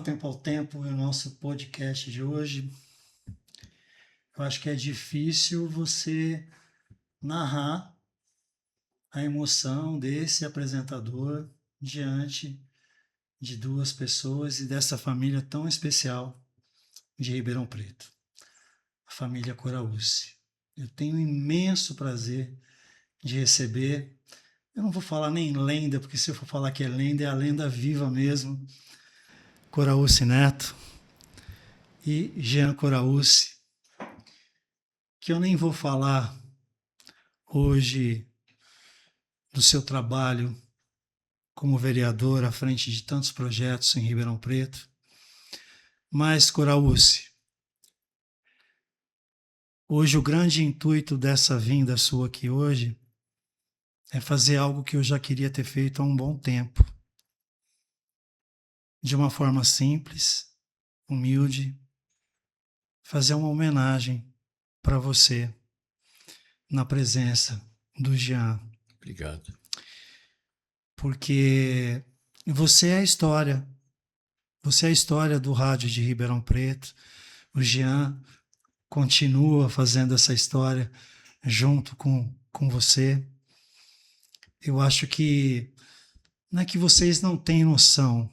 ao Tempo ao Tempo, o nosso podcast de hoje. Eu acho que é difícil você narrar a emoção desse apresentador diante de duas pessoas e dessa família tão especial de Ribeirão Preto, a família Coraúce. Eu tenho um imenso prazer de receber, eu não vou falar nem lenda, porque se eu for falar que é a lenda viva mesmo, Coraúce Neto e Jean Coraúce, que eu nem vou falar hoje do seu trabalho como vereador à frente de tantos projetos em Ribeirão Preto, mas, Coraúce, hoje o grande intuito dessa vinda sua aqui hoje é fazer algo que eu já queria ter feito há um bom tempo, de uma forma simples, humilde, fazer uma homenagem para você na presença do Jean. Obrigado. Porque você é a história do rádio de Ribeirão Preto. O Jean continua fazendo essa história junto com você. Eu acho que não é que vocês não têm noção.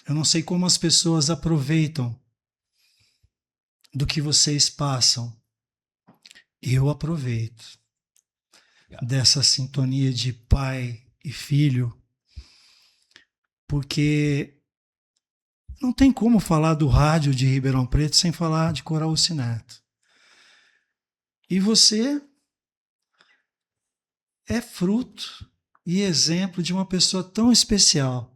Eu não sei como as pessoas aproveitam do que vocês passam. Eu aproveito dessa sintonia de pai e filho, porque não tem como falar do rádio de Ribeirão Preto sem falar de Coraúce Neto. E você é fruto e exemplo de uma pessoa tão especial.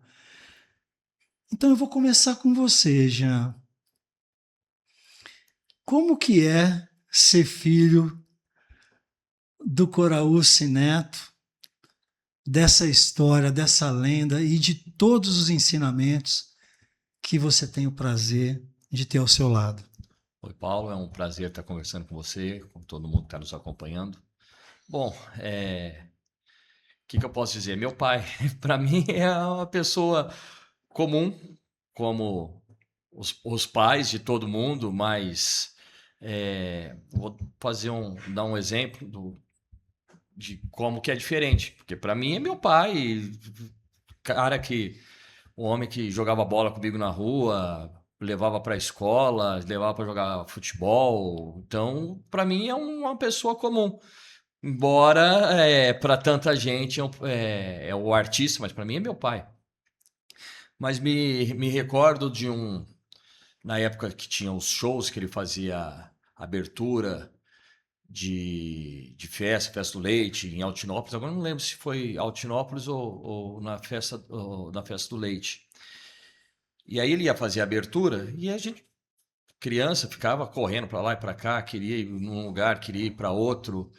Então eu vou começar com você, Jean. Como que é ser filho do Coraúce Neto, dessa história, dessa lenda e de todos os ensinamentos que você tem o prazer de ter ao seu lado? Oi, Paulo, é um prazer estar conversando com você, com todo mundo que está nos acompanhando. Bom, que eu posso dizer? Meu pai, para mim, é uma pessoa comum, como os pais de todo mundo, mas vou dar um exemplo de como que é diferente, porque para mim é meu pai, o homem que jogava bola comigo na rua, levava para a escola, levava para jogar futebol. Então, para mim é uma pessoa comum. Embora para tanta gente é o artista, mas para mim é meu pai. Mas me recordo na época que tinha os shows que ele fazia abertura de festa do leite em Altinópolis. Agora não lembro se foi Altinópolis ou na festa do leite. E aí ele ia fazer a abertura e a gente, criança, ficava correndo para lá e para cá, queria ir num lugar, queria ir para outro.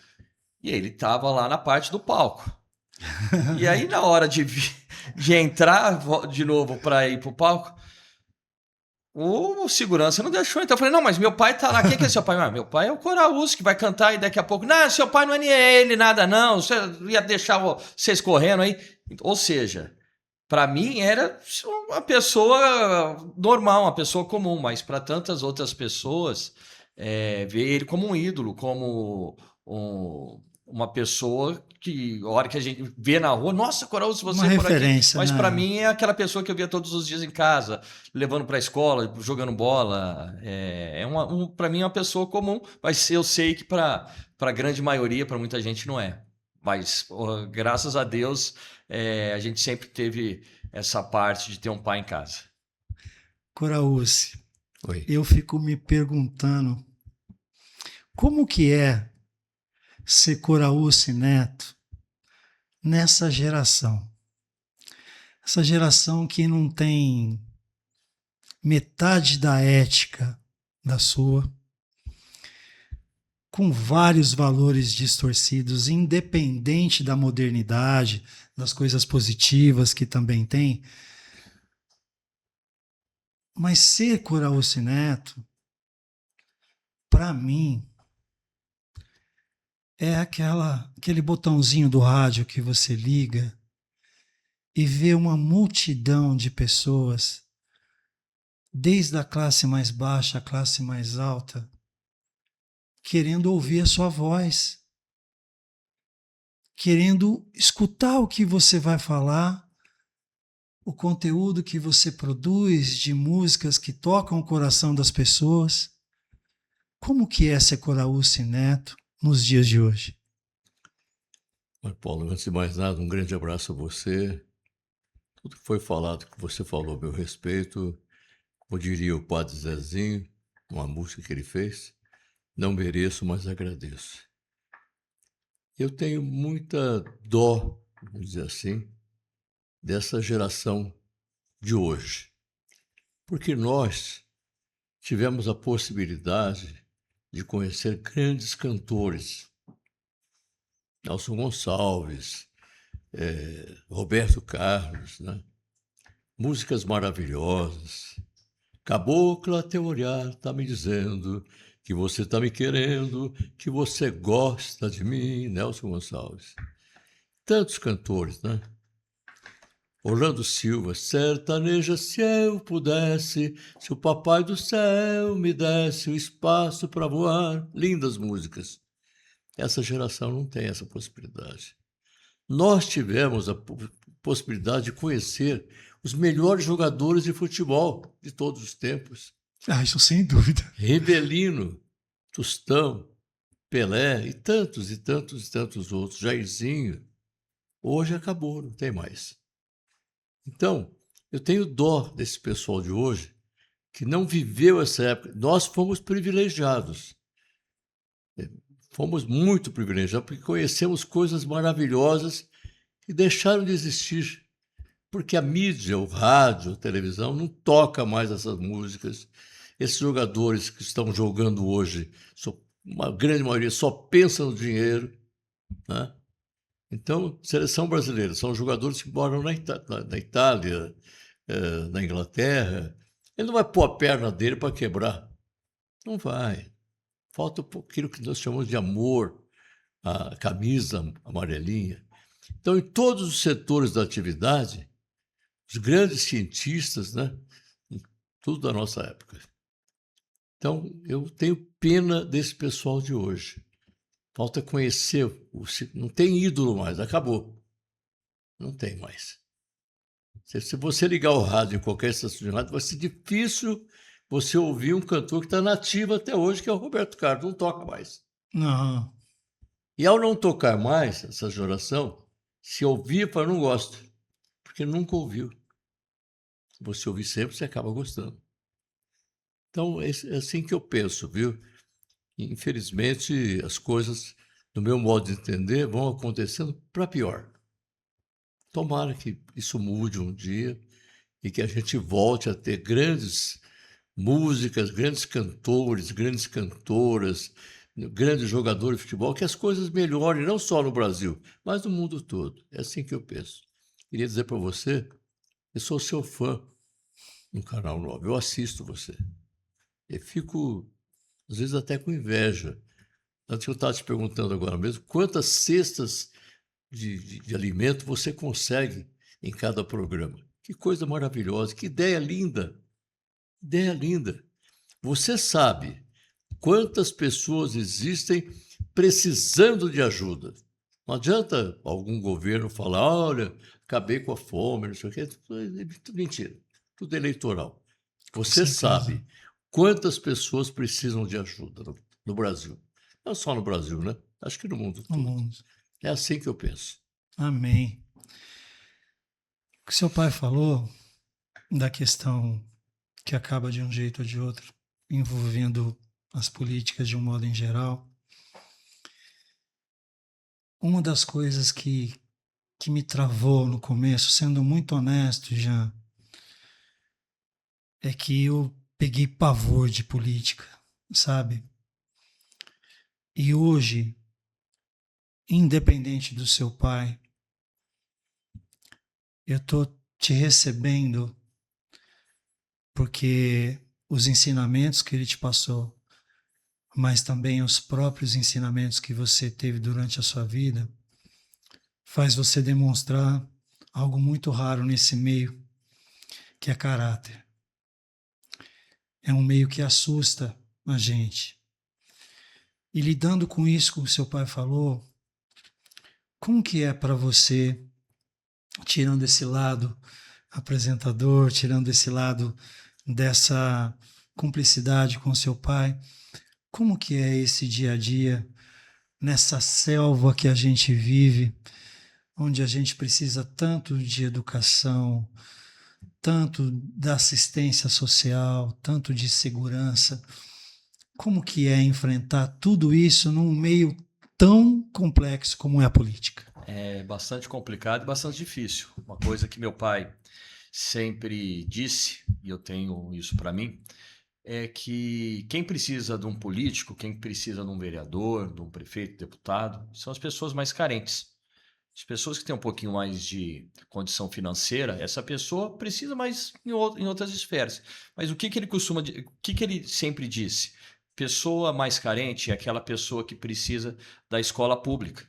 E ele estava lá na parte do palco. E aí na hora de entrar de novo para ir pro palco, o segurança não deixou. Então eu falei, não, mas meu pai tá lá. Quem que é seu pai? Ah, meu pai é o Coraúce, que vai cantar e daqui a pouco... Não, seu pai não é nem ele, nada não. Você ia deixar vocês correndo aí. Ou seja, para mim era uma pessoa normal, uma pessoa comum, mas para tantas outras pessoas, ver ele como um ídolo, como uma pessoa que, a hora que a gente vê na rua, nossa, Coraúce, você Uma por aqui. referência, Mas né? para mim é aquela pessoa que eu via todos os dias em casa, levando para a escola, jogando bola. Para mim é uma pessoa comum, mas eu sei que para a grande maioria, para muita gente, não é. Mas, graças a Deus, a gente sempre teve essa parte de ter um pai em casa. Coraúce, Oi. eu fico me perguntando como que é ser Coraúce Neto nessa geração. Essa geração que não tem metade da ética da sua, com vários valores distorcidos, independente da modernidade, das coisas positivas que também tem. Mas ser Coraúce Neto, para mim, é aquele botãozinho do rádio que você liga e vê uma multidão de pessoas desde a classe mais baixa à classe mais alta, querendo ouvir a sua voz, querendo escutar o que você vai falar, o conteúdo que você produz de músicas que tocam o coração das pessoas. Como que é ser Coraúce Neto nos dias de hoje? Mas, Paulo, antes de mais nada, um grande abraço a você. Tudo que foi falado, que você falou a meu respeito, como diria o Padre Zezinho, uma música que ele fez, não mereço, mas agradeço. Eu tenho muita dó, vamos dizer assim, dessa geração de hoje, porque nós tivemos a possibilidade de conhecer grandes cantores, Nelson Gonçalves, Roberto Carlos, né? Músicas maravilhosas. Cabocla, teu olhar tá me dizendo que você tá me querendo, que você gosta de mim, Nelson Gonçalves. Tantos cantores, né? Orlando Silva, sertaneja, se eu pudesse, se o papai do céu me desse o espaço para voar. Lindas músicas. Essa geração não tem essa possibilidade. Nós tivemos a possibilidade de conhecer os melhores jogadores de futebol de todos os tempos. Isso sem dúvida. Rivelino, Tostão, Pelé e tantos e tantos e tantos outros, Jairzinho. Hoje acabou, não tem mais. Então, eu tenho dó desse pessoal de hoje que não viveu essa época. Nós fomos privilegiados. Fomos muito privilegiados porque conhecemos coisas maravilhosas que deixaram de existir. Porque a mídia, o rádio, a televisão não toca mais essas músicas. Esses jogadores que estão jogando hoje, uma grande maioria só pensa no dinheiro, né? Então, seleção brasileira, são jogadores que moram na Itália, na Inglaterra. Ele não vai pôr a perna dele para quebrar. Não vai. Falta aquilo que nós chamamos de amor, a camisa amarelinha. Então, em todos os setores da atividade, os grandes cientistas, né? Tudo da nossa época. Então, eu tenho pena desse pessoal de hoje. Falta conhecer, não tem ídolo mais, acabou. Não tem mais. Se você ligar o rádio em qualquer estação de rádio, vai ser difícil você ouvir um cantor que está nativo até hoje, que é o Roberto Carlos, não toca mais. Não. E ao não tocar mais, essa geração, se ouvir, fala, não gosto, porque nunca ouviu. Se você ouvir sempre, você acaba gostando. Então, é assim que eu penso, viu? Infelizmente, as coisas, no meu modo de entender, vão acontecendo para pior. Tomara que isso mude um dia e que a gente volte a ter grandes músicas, grandes cantores, grandes cantoras, grandes jogadores de futebol, que as coisas melhorem, não só no Brasil, mas no mundo todo. É assim que eu penso. Queria dizer para você, eu sou seu fã no Canal 9, eu assisto você. Eu fico, às vezes, até com inveja. Antes eu estava te perguntando agora mesmo, quantas cestas de alimento você consegue em cada programa? Que coisa maravilhosa, que ideia linda! Ideia linda. Você sabe quantas pessoas existem precisando de ajuda. Não adianta algum governo falar, olha, acabei com a fome, não sei o quê. Tudo mentira, tudo eleitoral. Você sabe quantas pessoas precisam de ajuda no Brasil. Não só no Brasil, né? Acho que no mundo todo. No mundo. É assim que eu penso. Amém. O que seu pai falou da questão que acaba de um jeito ou de outro, envolvendo as políticas de um modo em geral, uma das coisas que me travou no começo, sendo muito honesto, já, é que eu peguei pavor de política, sabe? E hoje, independente do seu pai, eu estou te recebendo porque os ensinamentos que ele te passou, mas também os próprios ensinamentos que você teve durante a sua vida, faz você demonstrar algo muito raro nesse meio, que é caráter. é um meio que assusta a gente. E lidando com isso, como o seu pai falou, como que é para você, tirando esse lado apresentador, tirando esse lado dessa cumplicidade com seu pai, como que é esse dia a dia nessa selva que a gente vive, onde a gente precisa tanto de educação, tanto da assistência social, tanto de segurança? Como que é enfrentar tudo isso num meio tão complexo como é a política? É bastante complicado e bastante difícil. Uma coisa que meu pai sempre disse, e eu tenho isso para mim, é que quem precisa de um político, quem precisa de um vereador, de um prefeito, deputado, são as pessoas mais carentes. As pessoas que têm um pouquinho mais de condição financeira, essa pessoa precisa mais em outras esferas. Mas o que que ele o que que ele sempre disse? Pessoa mais carente é aquela pessoa que precisa da escola pública.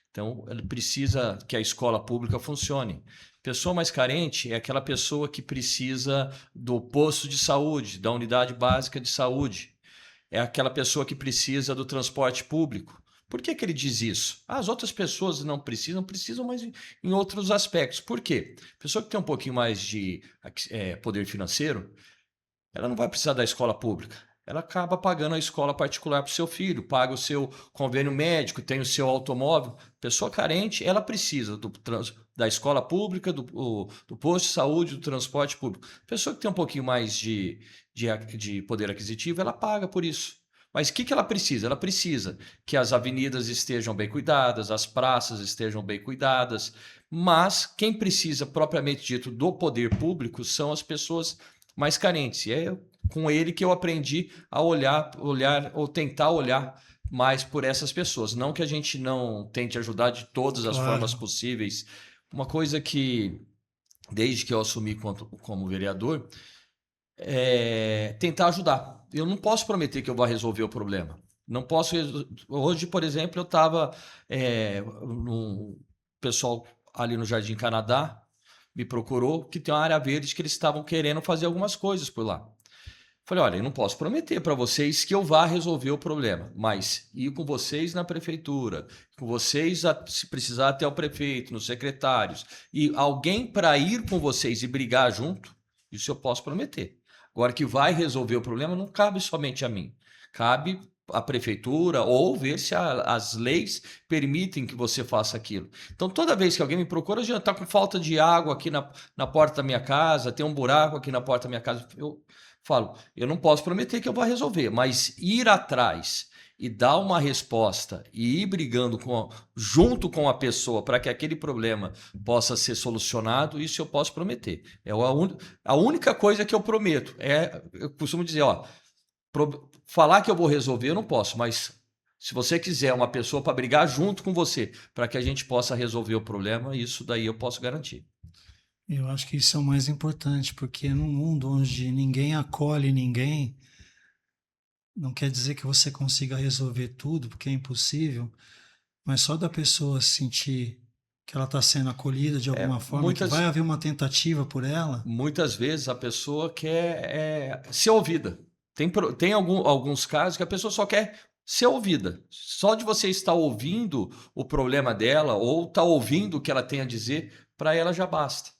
Então, ele precisa que a escola pública funcione. Pessoa mais carente é aquela pessoa que precisa do posto de saúde, da unidade básica de saúde. É aquela pessoa que precisa do transporte público. Por que que ele diz isso? As outras pessoas não precisam, precisam, mas em outros aspectos. Por quê? A pessoa que tem um pouquinho mais de poder financeiro, ela não vai precisar da escola pública. Ela acaba pagando a escola particular para o seu filho, paga o seu convênio médico, tem o seu automóvel. Pessoa carente, ela precisa da escola pública, do posto de saúde, do transporte público. Pessoa que tem um pouquinho mais de poder aquisitivo, ela paga por isso. Mas o que que ela precisa? Ela precisa que as avenidas estejam bem cuidadas, as praças estejam bem cuidadas. Mas quem precisa, propriamente dito, do poder público são as pessoas mais carentes. E é com ele que eu aprendi a olhar ou tentar olhar mais por essas pessoas. Não que a gente não tente ajudar de todas as formas possíveis. Uma coisa que, desde que eu assumi como vereador, é tentar ajudar. Eu não posso prometer que eu vou resolver o problema. Não posso. Hoje, por exemplo, eu estava no pessoal ali no Jardim Canadá me procurou que tem uma área verde que eles estavam querendo fazer algumas coisas por lá. Falei, olha, eu não posso prometer para vocês que eu vá resolver o problema, mas ir com vocês na prefeitura, com vocês, se precisar, até o prefeito, nos secretários, e alguém para ir com vocês e brigar junto, isso eu posso prometer. Agora, que vai resolver o problema não cabe somente a mim, cabe à prefeitura ou ver se as leis permitem que você faça aquilo. Então, toda vez que alguém me procura, já está com falta de água aqui na porta da minha casa, tem um buraco aqui na porta da minha casa, eu falo, eu não posso prometer que eu vou resolver, mas ir atrás e dar uma resposta e ir brigando junto com a pessoa para que aquele problema possa ser solucionado, isso eu posso prometer. É a única coisa que eu prometo. Eu costumo dizer, ó, falar que eu vou resolver eu não posso, mas se você quiser uma pessoa para brigar junto com você, para que a gente possa resolver o problema, isso daí eu posso garantir. Eu acho que isso é o mais importante, porque num mundo onde ninguém acolhe ninguém, não quer dizer que você consiga resolver tudo, porque é impossível, mas só da pessoa sentir que ela está sendo acolhida de alguma forma, que vai haver uma tentativa por ela. Muitas vezes a pessoa quer ser ouvida. Tem alguns casos que a pessoa só quer ser ouvida. Só de você estar ouvindo o problema dela ou estar ouvindo o que ela tem a dizer, para ela já basta.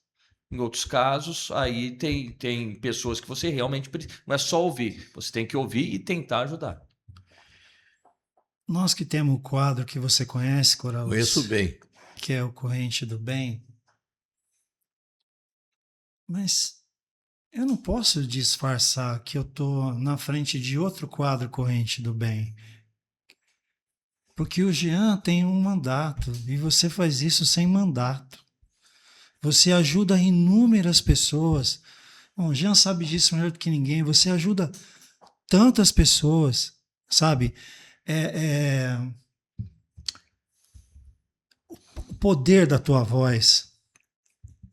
Em outros casos, aí tem pessoas que você realmente precisa. Não é só ouvir, você tem que ouvir e tentar ajudar. Nós que temos o quadro que você conhece, Coraus, Conheço bem. Que é o Corrente do Bem, mas eu não posso disfarçar que eu estou na frente de outro quadro Corrente do Bem. Porque o Jean tem um mandato e você faz isso sem mandato. Você ajuda inúmeras pessoas. Bom, o Jean sabe disso melhor do que ninguém. Você ajuda tantas pessoas, sabe? O poder da tua voz,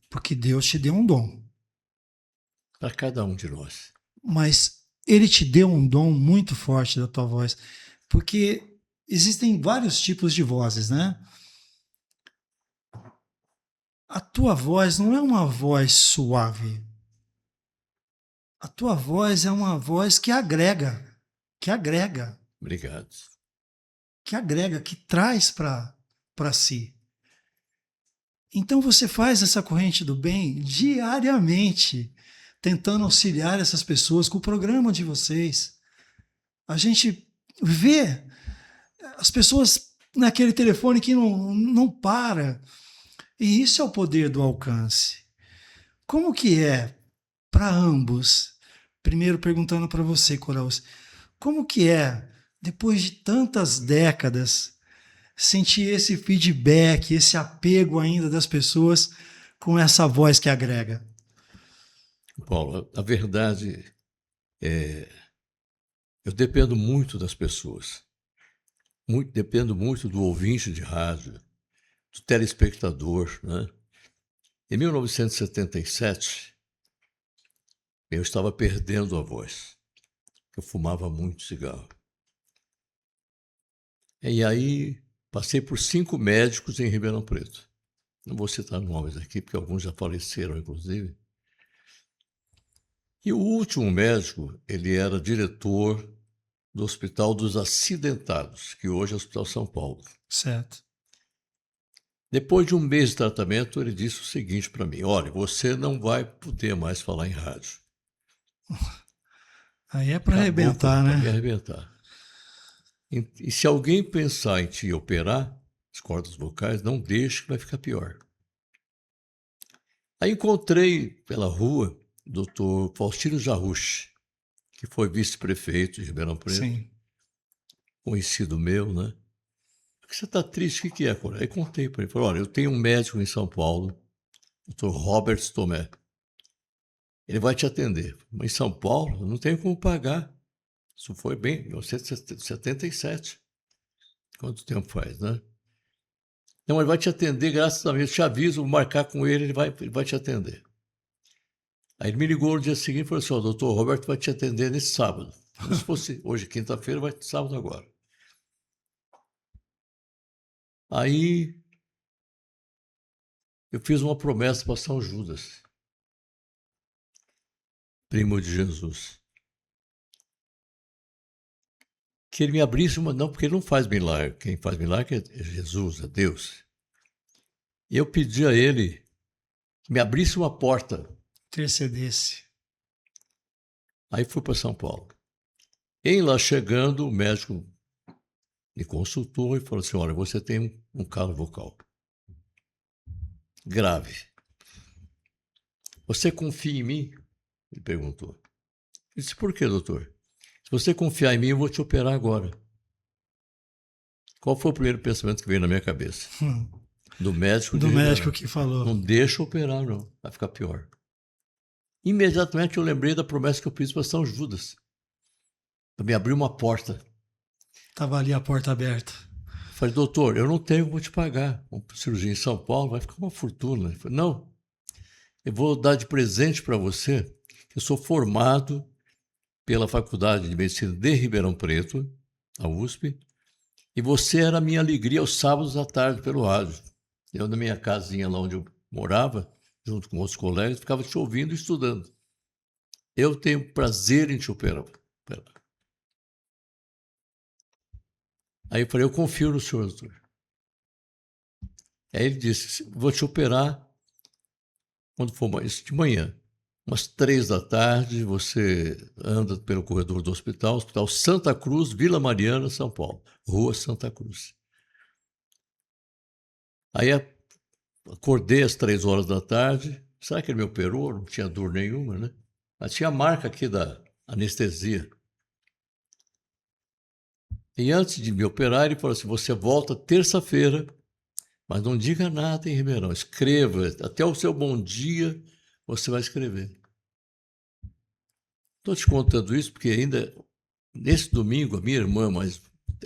porque Deus te deu um dom. Para cada um de nós. Mas Ele te deu um dom muito forte da tua voz, porque existem vários tipos de vozes, né? A tua voz não é uma voz suave. a tua voz é uma voz que agrega, que agrega, Obrigado. que agrega, que traz para si. Então você faz essa corrente do bem diariamente, tentando auxiliar essas pessoas com o programa de vocês. A gente vê as pessoas naquele telefone que não para. E isso é o poder do alcance. Como que é para ambos? Primeiro perguntando para você, Coraus, como que é, depois de tantas décadas, sentir esse feedback, esse apego ainda das pessoas com essa voz que agrega? Paulo, a verdade é, eu dependo muito das pessoas. Dependo muito do ouvinte de rádio, do telespectador, né? Em 1977, eu estava perdendo a voz. Eu fumava muito cigarro. E aí passei por 5 médicos em Ribeirão Preto. Não vou citar nomes aqui, porque alguns já faleceram, inclusive. E o último médico, ele era diretor do Hospital dos Acidentados, que hoje é o Hospital São Paulo. Certo. Depois de um mês de tratamento, ele disse o seguinte para mim: olha, você não vai poder mais falar em rádio. Aí é para Acabou arrebentar, pra me né? arrebentar. E se alguém pensar em te operar, as cordas vocais, não deixe que vai ficar pior. Aí encontrei pela rua o doutor Faustino Jarrucci, que foi vice-prefeito de Ribeirão Preto, Sim. conhecido meu, né? Por que você está triste? O que é, Cora? Aí contei para ele. Falei, olha, eu tenho um médico em São Paulo, doutor Robert Tomé. Ele vai te atender. Mas em São Paulo, eu não tenho como pagar. Isso foi bem em 1977. Quanto tempo faz, né? Não, ele vai te atender, graças a Deus. Eu te aviso, vou marcar com ele, ele vai te atender. Aí ele me ligou no dia seguinte e falou assim: o doutor Roberto vai te atender nesse sábado. Como se fosse hoje, quinta-feira, vai sábado agora. Aí eu fiz uma promessa para São Judas, primo de Jesus, que ele me abrisse uma. Não, porque ele não faz milagre. Quem faz milagre é Jesus, é Deus. E eu pedi a ele que me abrisse uma porta. Intercedesse. Aí fui para São Paulo. Em lá chegando, o médico me consultou e falou assim: olha, você tem um calo vocal grave. Você confia em mim? Ele perguntou. Eu disse: por quê, doutor? Se você confiar em mim, eu vou te operar agora. Qual foi o primeiro pensamento que veio na minha cabeça? Do médico de Do Ribeirão. médico que falou. Não deixa eu operar, não. Vai ficar pior. Imediatamente eu lembrei da promessa que eu fiz para São Judas. Para me abrir uma porta. Tava ali a porta aberta. Falei: doutor, eu não tenho como te pagar. Uma cirurgia em São Paulo vai ficar uma fortuna. Ele falou: não, eu vou dar de presente para você. Eu sou formado pela Faculdade de Medicina de Ribeirão Preto, a USP, e você era a minha alegria aos sábados à tarde pelo rádio. Eu, na minha casinha lá onde eu morava, junto com outros colegas, ficava te ouvindo e estudando. Eu tenho prazer em te operar. Aí eu falei: eu confio no senhor, doutor. Aí ele disse: vou te operar quando for mais de manhã. Umas 3 da tarde, você anda pelo corredor do hospital, Hospital Santa Cruz, Vila Mariana, São Paulo. Rua Santa Cruz. Aí acordei às 3 horas da tarde. Será que ele me operou? Não tinha dor nenhuma, né? Mas tinha a marca aqui da anestesia. E antes de me operar, ele falou assim: você volta terça-feira, mas não diga nada em Ribeirão. Escreva, até o seu bom dia você vai escrever. Estou te contando isso porque ainda, nesse domingo, a minha irmã,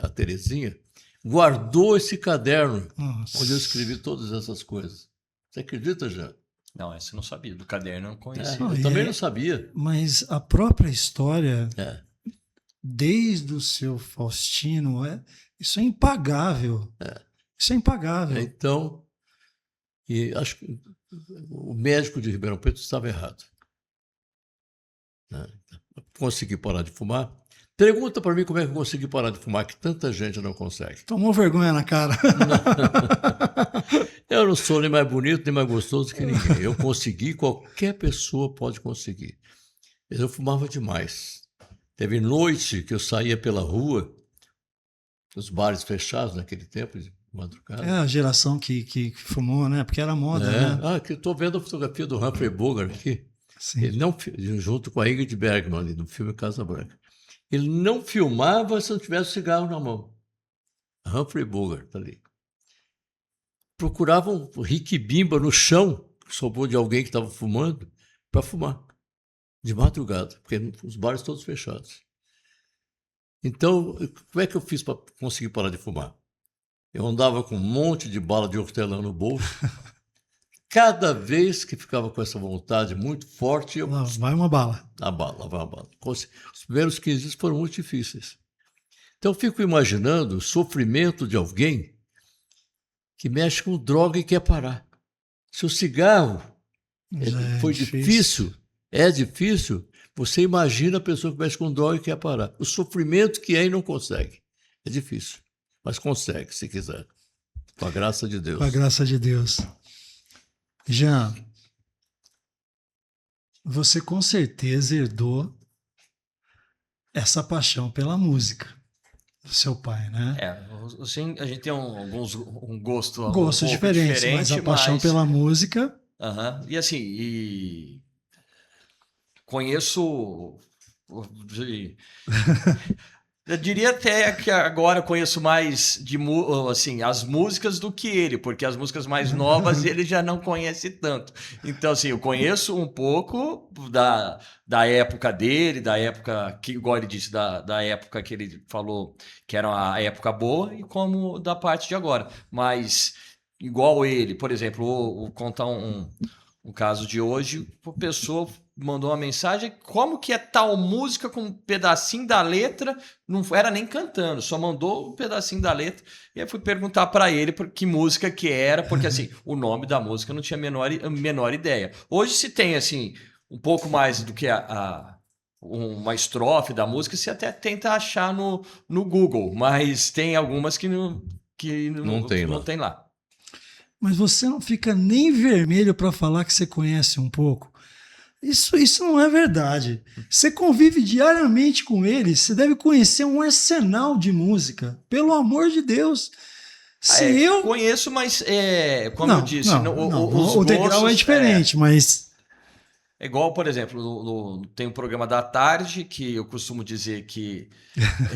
a Terezinha, guardou esse caderno Nossa. onde eu escrevi todas essas coisas. Você acredita, já? Não, essa eu não sabia. Do caderno eu não conhecia. Não, Eu também não sabia. Mas a própria história, É, desde o seu Faustino, isso é impagável. Isso é impagável. então, e acho que o médico de Ribeirão Preto estava errado. né? Consegui parar de fumar. Pergunta para mim como é que eu consegui parar de fumar, que tanta gente não consegue. Tomou vergonha na cara. Eu não sou nem mais bonito, nem mais gostoso que ninguém. Eu consegui, qualquer pessoa pode conseguir. Eu fumava demais. Teve noite que eu saía pela rua, os bares fechados naquele tempo, de madrugada. É a geração que fumou, né? Porque era moda, né? Ah, que estou vendo a fotografia do Humphrey Bogart aqui. Sim. Ele não, junto com a Ingrid Bergman, ali, no filme Casa Branca. Ele não filmava se não tivesse cigarro na mão. Humphrey Bogart, tá ali. Procuravam Rick Bimba no chão, que sobrou de alguém que estava fumando, para fumar. De madrugada, porque os bares todos fechados. Então, como é que eu fiz para conseguir parar de fumar? Eu andava com um monte de bala de hortelã no bolso. Cada vez que ficava com essa vontade muito forte, eu... Lá vai uma bala. A bala, vai a bala. Os primeiros 15 dias foram muito difíceis. Então, eu fico imaginando o sofrimento de alguém que mexe com droga e quer parar. Se o cigarro foi difícil, é difícil, você imagina a pessoa que mexe com droga e quer parar. O sofrimento que é e não consegue. É difícil, mas consegue, se quiser. Com a graça de Deus. Com a graça de Deus. Jean, você com certeza herdou essa paixão pela música do seu pai, né? Assim, a gente tem um gosto Gostos diferentes, mas a paixão pela música... E assim, conheço... Eu diria até que agora eu conheço mais assim, as músicas do que ele, porque as músicas mais novas ele já não conhece tanto. Então, assim, eu conheço um pouco da época dele, da época que, igual ele disse, da época que ele falou que era a época boa, e como da parte de agora. Mas, igual ele, por exemplo, vou contar um caso de hoje, a pessoa mandou uma mensagem, como que é tal música com um pedacinho da letra, não era nem cantando, só mandou um pedacinho da letra, e aí fui perguntar para ele que música que era, porque assim, o nome da música eu não tinha a menor ideia. Hoje se tem assim, um pouco mais do que uma estrofe da música, você até tenta achar no Google, mas tem algumas que não tem lá. Mas você não fica nem vermelho para falar que você conhece um pouco? Isso não é verdade. Você convive diariamente com ele, você deve conhecer um arsenal de música. Pelo amor de Deus. Eu conheço, mas como eu disse, o degrau é diferente, mas... É igual, por exemplo, tem um programa da tarde que eu costumo dizer que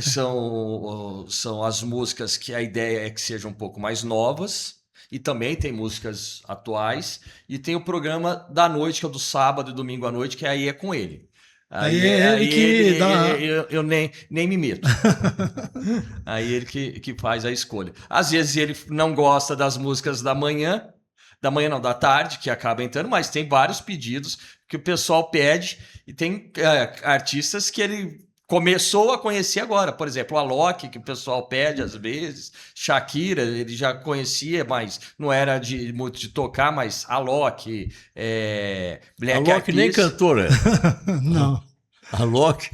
são as músicas que a ideia é que sejam um pouco mais novas. E também tem músicas atuais. E tem o programa da noite, que é o do sábado e domingo à noite, que aí é com ele. Eu nem me meto. Aí ele que faz a escolha. Às vezes ele não gosta das músicas da tarde, que acaba entrando, mas tem vários pedidos que o pessoal pede. E tem artistas que ele começou a conhecer agora, por exemplo, a Alok, que o pessoal pede às vezes, Shakira, ele já conhecia, mas não era muito de tocar, mas Alok, Black Eyed Alok nem cantor, Não. Alok,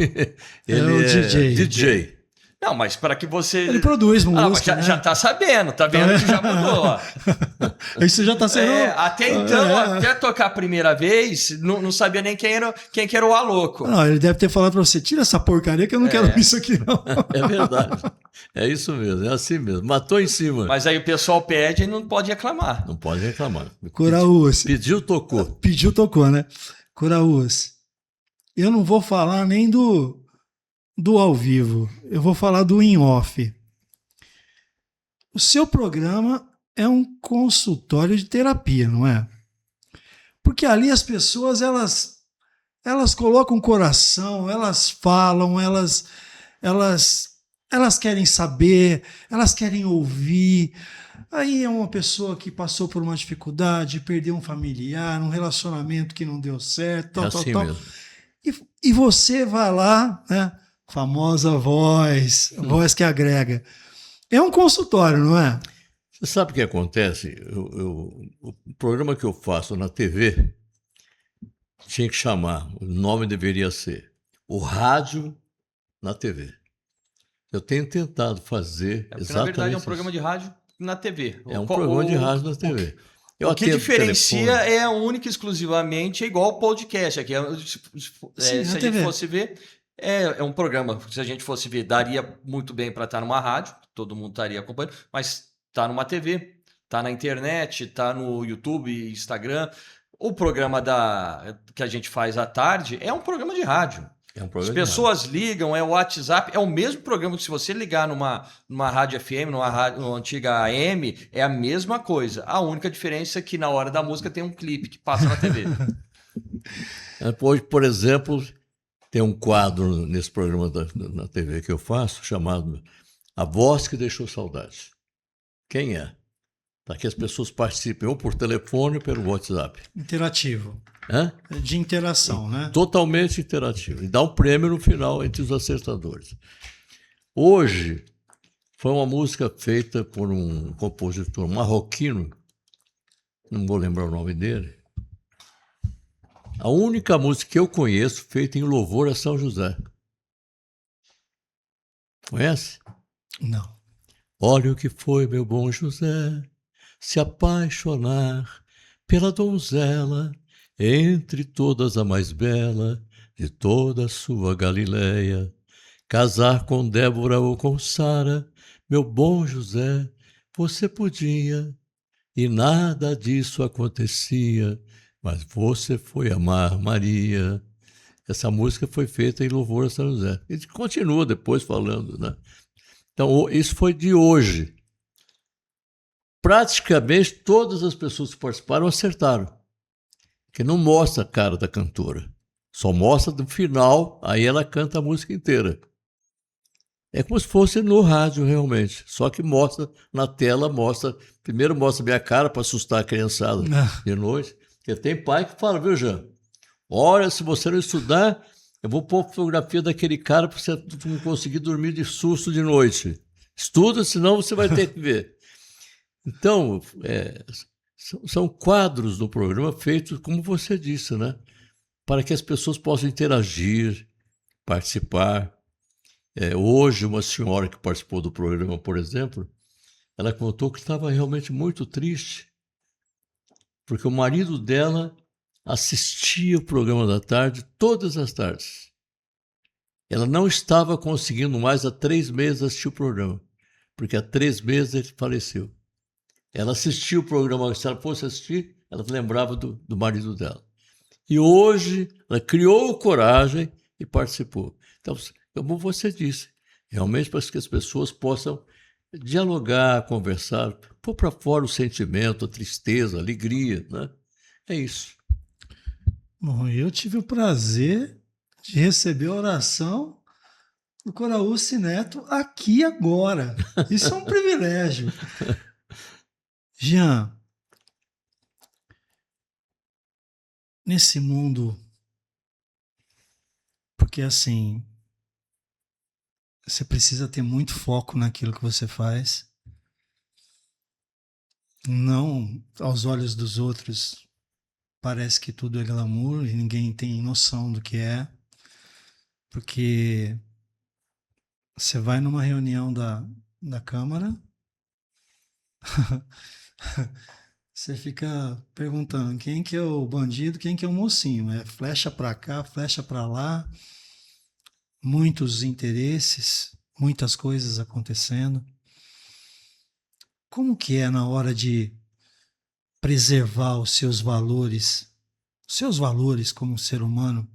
ele é DJ. Não, mas para que você... Ele produz música, mas já tá sabendo, tá vendo que já mudou. Ó. Isso já tá sendo... até então, até tocar a primeira vez, não sabia nem quem era o Alok. Não, ele deve ter falado para você, tira essa porcaria que eu não quero isso aqui não. É verdade. É isso mesmo, é assim mesmo. Matou em cima. Mas aí o pessoal pede e não pode reclamar. Não pode reclamar. Curaúz. Pediu, tocou. Pediu, tocou, né? Curaúz, eu não vou falar nem do ao vivo, eu vou falar do in off. O seu programa é um consultório de terapia, não é? Porque ali as pessoas, elas colocam o coração, elas falam, elas querem saber, elas querem ouvir. Aí é uma pessoa que passou por uma dificuldade, perdeu um familiar, um relacionamento que não deu certo, tal. Mesmo. E você vai lá, né? Famosa voz que agrega. É um consultório, não é? Você sabe o que acontece? O programa que eu faço na TV, tinha que chamar, o nome deveria ser O Rádio na TV. Eu tenho tentado fazer Porque, na verdade, é um exatamente programa isso. de rádio na TV. É um programa de rádio na TV. Eu O que atendo diferencia telefone. é única e exclusivamente igual ao podcast. Aqui, Sim, se na a gente TV. fosse ver, é um programa. Se a gente fosse ver, daria muito bem para estar numa rádio, todo mundo estaria acompanhando, mas está numa TV, está na internet, está no YouTube, Instagram. O programa que a gente faz à tarde é um programa de rádio. É um As programa de rádio. pessoas ligam, é o WhatsApp, é o mesmo programa que se você ligar numa rádio FM, numa antiga AM, é a mesma coisa. A única diferença é que na hora da música tem um clipe que passa na TV. Hoje, por exemplo, tem um quadro nesse programa na TV que eu faço, chamado A Voz que Deixou Saudade. Quem é? Para que as pessoas participem ou por telefone ou pelo WhatsApp. Interativo. Hã? De interação, né? Totalmente interativo. E dá um prêmio no final entre os acertadores. Hoje foi uma música feita por um compositor marroquino, não vou lembrar o nome dele. A única música que eu conheço feita em louvor a São José. Conhece? Não. Olha o que foi, meu bom José, se apaixonar pela donzela, entre todas a mais bela de toda a sua Galileia. Casar com Débora ou com Sara, meu bom José, você podia, e nada disso acontecia, mas você foi amar Maria. Essa música foi feita em louvor a São José. Ele continua depois falando, né? Então, isso foi de hoje. Praticamente todas as pessoas que participaram acertaram. Porque não mostra a cara da cantora. Só mostra no final, aí ela canta a música inteira. É como se fosse no rádio, realmente. Só que mostra, na tela, primeiro mostra minha cara para assustar a criançada de noite. Porque tem pai que fala, viu, Jean? Olha, se você não estudar, eu vou pôr fotografia daquele cara para você não conseguir dormir de susto de noite. Estuda, senão você vai ter que ver. Então, são quadros do programa feitos, como você disse, né? Para que as pessoas possam interagir, participar. Hoje, uma senhora que participou do programa, por exemplo, ela contou que estava realmente muito triste, porque o marido dela assistia o programa da tarde todas as tardes. Ela não estava conseguindo mais há 3 meses assistir o programa, porque há 3 meses ele faleceu. Ela assistia o programa, se ela fosse assistir, ela lembrava do marido dela. E hoje ela criou coragem e participou. Então, como você disse, realmente para que as pessoas possam dialogar, conversar, pôr para fora o sentimento, a tristeza, a alegria, né? É isso. Bom, eu tive o prazer de receber a oração do Coraúce Neto aqui agora. Isso é um privilégio. Jean, nesse mundo, porque assim, você precisa ter muito foco naquilo que você faz. Não aos olhos dos outros. Parece que tudo é glamour e ninguém tem noção do que é. Porque você vai numa reunião da Câmara, você fica perguntando quem que é o bandido, quem que é o mocinho. É flecha para cá, flecha para lá, muitos interesses, muitas coisas acontecendo. Como que é na hora de preservar os seus valores como ser humano,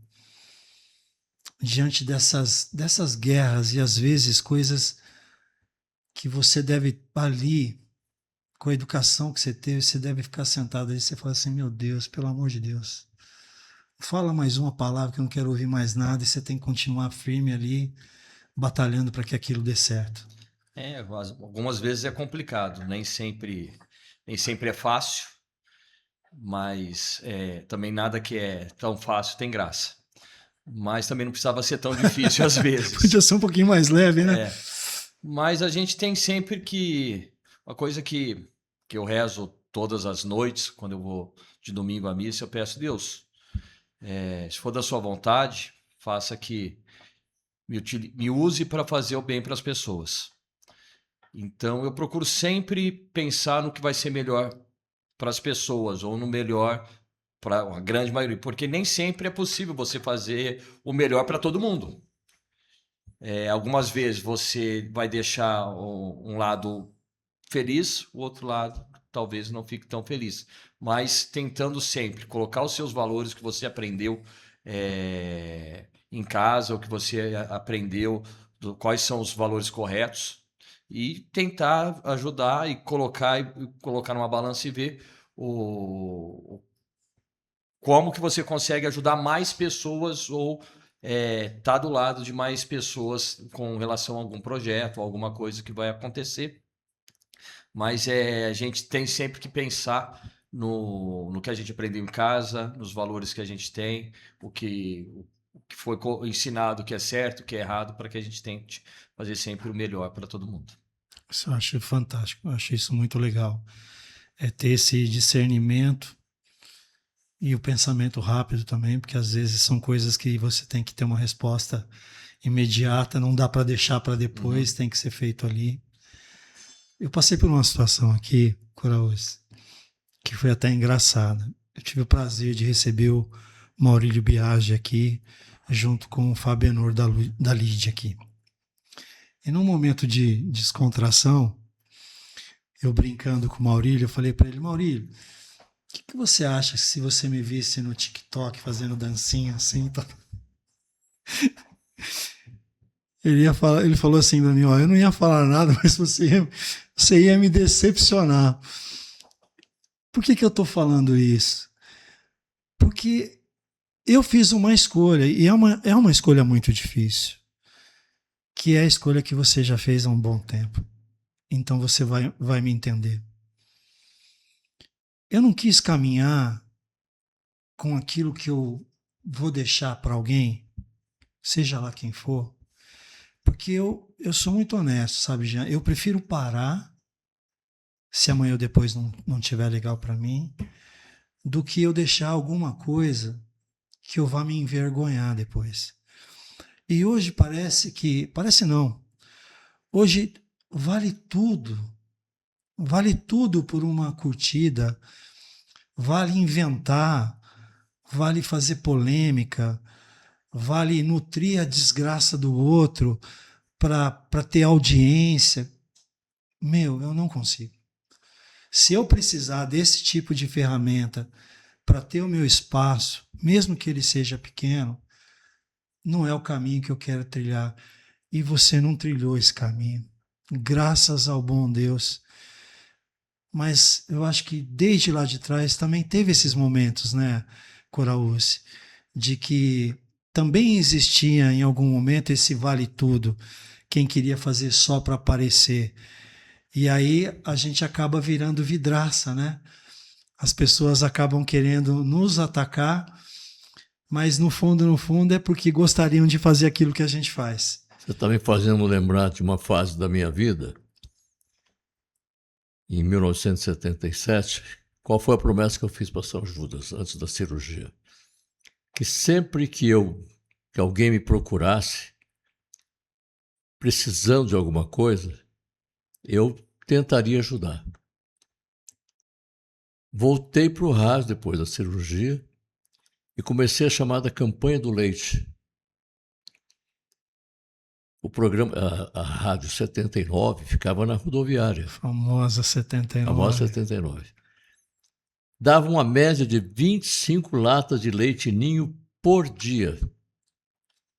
diante dessas guerras e às vezes coisas que você deve ali, com a educação que você teve, você deve ficar sentado aí e você fala assim, meu Deus, pelo amor de Deus, fala mais uma palavra que eu não quero ouvir mais nada, e você tem que continuar firme ali, batalhando para que aquilo dê certo. Algumas vezes é complicado, nem sempre é fácil, mas também nada que é tão fácil tem graça. Mas também não precisava ser tão difícil às vezes. Podia ser um pouquinho mais leve, né? Mas a gente tem sempre que... Uma coisa que eu rezo todas as noites, quando eu vou de domingo à missa, eu peço, Deus, Se for da sua vontade, faça que me use para fazer o bem para as pessoas. Então, eu procuro sempre pensar no que vai ser melhor para as pessoas, ou no melhor para a grande maioria, porque nem sempre é possível você fazer o melhor para todo mundo. Algumas vezes você vai deixar um lado feliz, o outro lado talvez não fique tão feliz, mas tentando sempre colocar os seus valores que você aprendeu em casa, ou que você aprendeu, quais são os valores corretos, e tentar ajudar e colocar numa balança e ver como que você consegue ajudar mais pessoas, ou tá do lado de mais pessoas com relação a algum projeto, alguma coisa que vai acontecer. Mas a gente tem sempre que pensar no que a gente aprendeu em casa, nos valores que a gente tem, o que foi ensinado, o que é certo, o que é errado, para que a gente tente fazer sempre o melhor para todo mundo. Isso eu acho fantástico, eu acho isso muito legal. É ter esse discernimento e o pensamento rápido também, porque às vezes são coisas que você tem que ter uma resposta imediata, não dá para deixar para depois, tem que ser feito ali. Eu passei por uma situação aqui, Coraúz, que foi até engraçada. Eu tive o prazer de receber o Maurílio Biagi aqui, junto com o Fabenor da Lídia aqui. E num momento de descontração, eu brincando com o Maurílio, eu falei para ele: Maurílio, o que você acha se você me visse no TikTok fazendo dancinha assim? Tá? Ele falou assim para mim: ó, eu não ia falar nada, mas você ia me decepcionar. Por que eu estou falando isso? Porque eu fiz uma escolha, e é uma escolha muito difícil, que é a escolha que você já fez há um bom tempo. Então você vai me entender. Eu não quis caminhar com aquilo que eu vou deixar para alguém, seja lá quem for, porque eu sou muito honesto, sabe, Jean? Eu prefiro parar, se amanhã ou depois não tiver legal para mim, do que eu deixar alguma coisa que eu vá me envergonhar depois. E hoje parece não, hoje vale tudo por uma curtida, vale inventar, vale fazer polêmica, vale nutrir a desgraça do outro para ter audiência. Eu não consigo. Se eu precisar desse tipo de ferramenta para ter o meu espaço, mesmo que ele seja pequeno, não é o caminho que eu quero trilhar. E você não trilhou esse caminho. Graças ao bom Deus. Mas eu acho que desde lá de trás também teve esses momentos, né, Coraúce, de que também existia em algum momento esse vale tudo, quem queria fazer só para aparecer. E aí a gente acaba virando vidraça, né? As pessoas acabam querendo nos atacar, mas no fundo é porque gostariam de fazer aquilo que a gente faz. Você está me fazendo lembrar de uma fase da minha vida. Em 1977, qual foi a promessa que eu fiz para São Judas antes da cirurgia? Que sempre que alguém me procurasse, precisando de alguma coisa, eu tentaria ajudar. Voltei para o rádio depois da cirurgia e comecei a chamada Campanha do Leite. O programa, a Rádio 79 ficava na rodoviária. Famosa 79. Famosa 79. Dava uma média de 25 latas de leite ninho por dia.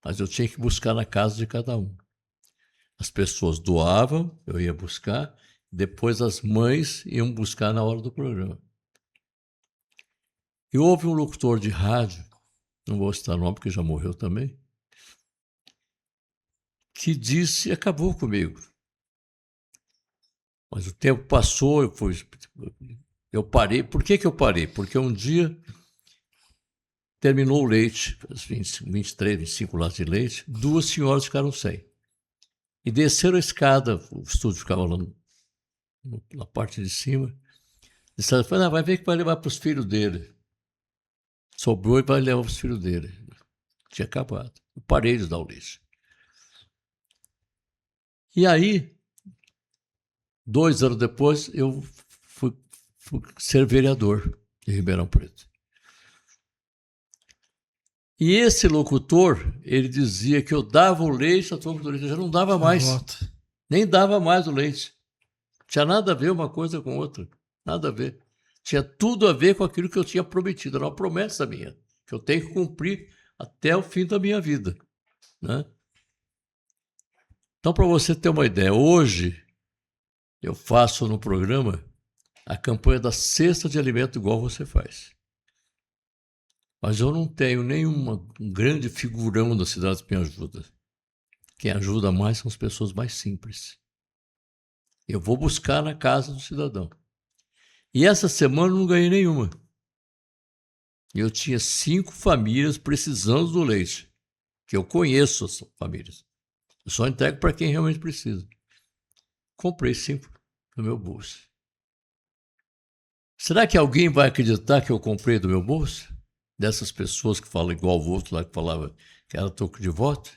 Mas eu tinha que buscar na casa de cada um. As pessoas doavam, eu ia buscar, depois as mães iam buscar na hora do programa. E houve um locutor de rádio, não vou citar o nome porque já morreu também, que disse, acabou comigo. Mas o tempo passou, eu parei. Por que eu parei? Porque um dia terminou o leite, as 23, 25 latas de leite, 2 senhoras ficaram sem. E desceram a escada, o estúdio ficava lá na parte de cima. Disseram, vai ver que vai levar para os filhos dele. sobrou e vai levar os filhos dele. Tinha acabado. Eu parei de dar o leite. E aí, 2 anos depois, eu fui ser vereador de Ribeirão Preto. E esse locutor, ele dizia que eu dava o leite, a troco do leite, eu já não dava mais. Nem dava mais o leite. Tinha nada a ver uma coisa com outra. Nada a ver. Tinha tudo a ver com aquilo que eu tinha prometido. Era uma promessa minha, que eu tenho que cumprir até o fim da minha vida, né? Então, para você ter uma ideia, hoje eu faço no programa a campanha da cesta de alimento igual você faz. Mas eu não tenho nenhum grande figurão da cidade que me ajuda. Quem ajuda mais são as pessoas mais simples. Eu vou buscar na casa do cidadão. E essa semana eu não ganhei nenhuma. Eu tinha 5 famílias precisando do leite, que eu conheço as famílias. Eu só entrego para quem realmente precisa. Comprei 5 no meu bolso. Será que alguém vai acreditar que eu comprei do meu bolso? Dessas pessoas que falam igual o outro lá que falava que era troco de voto?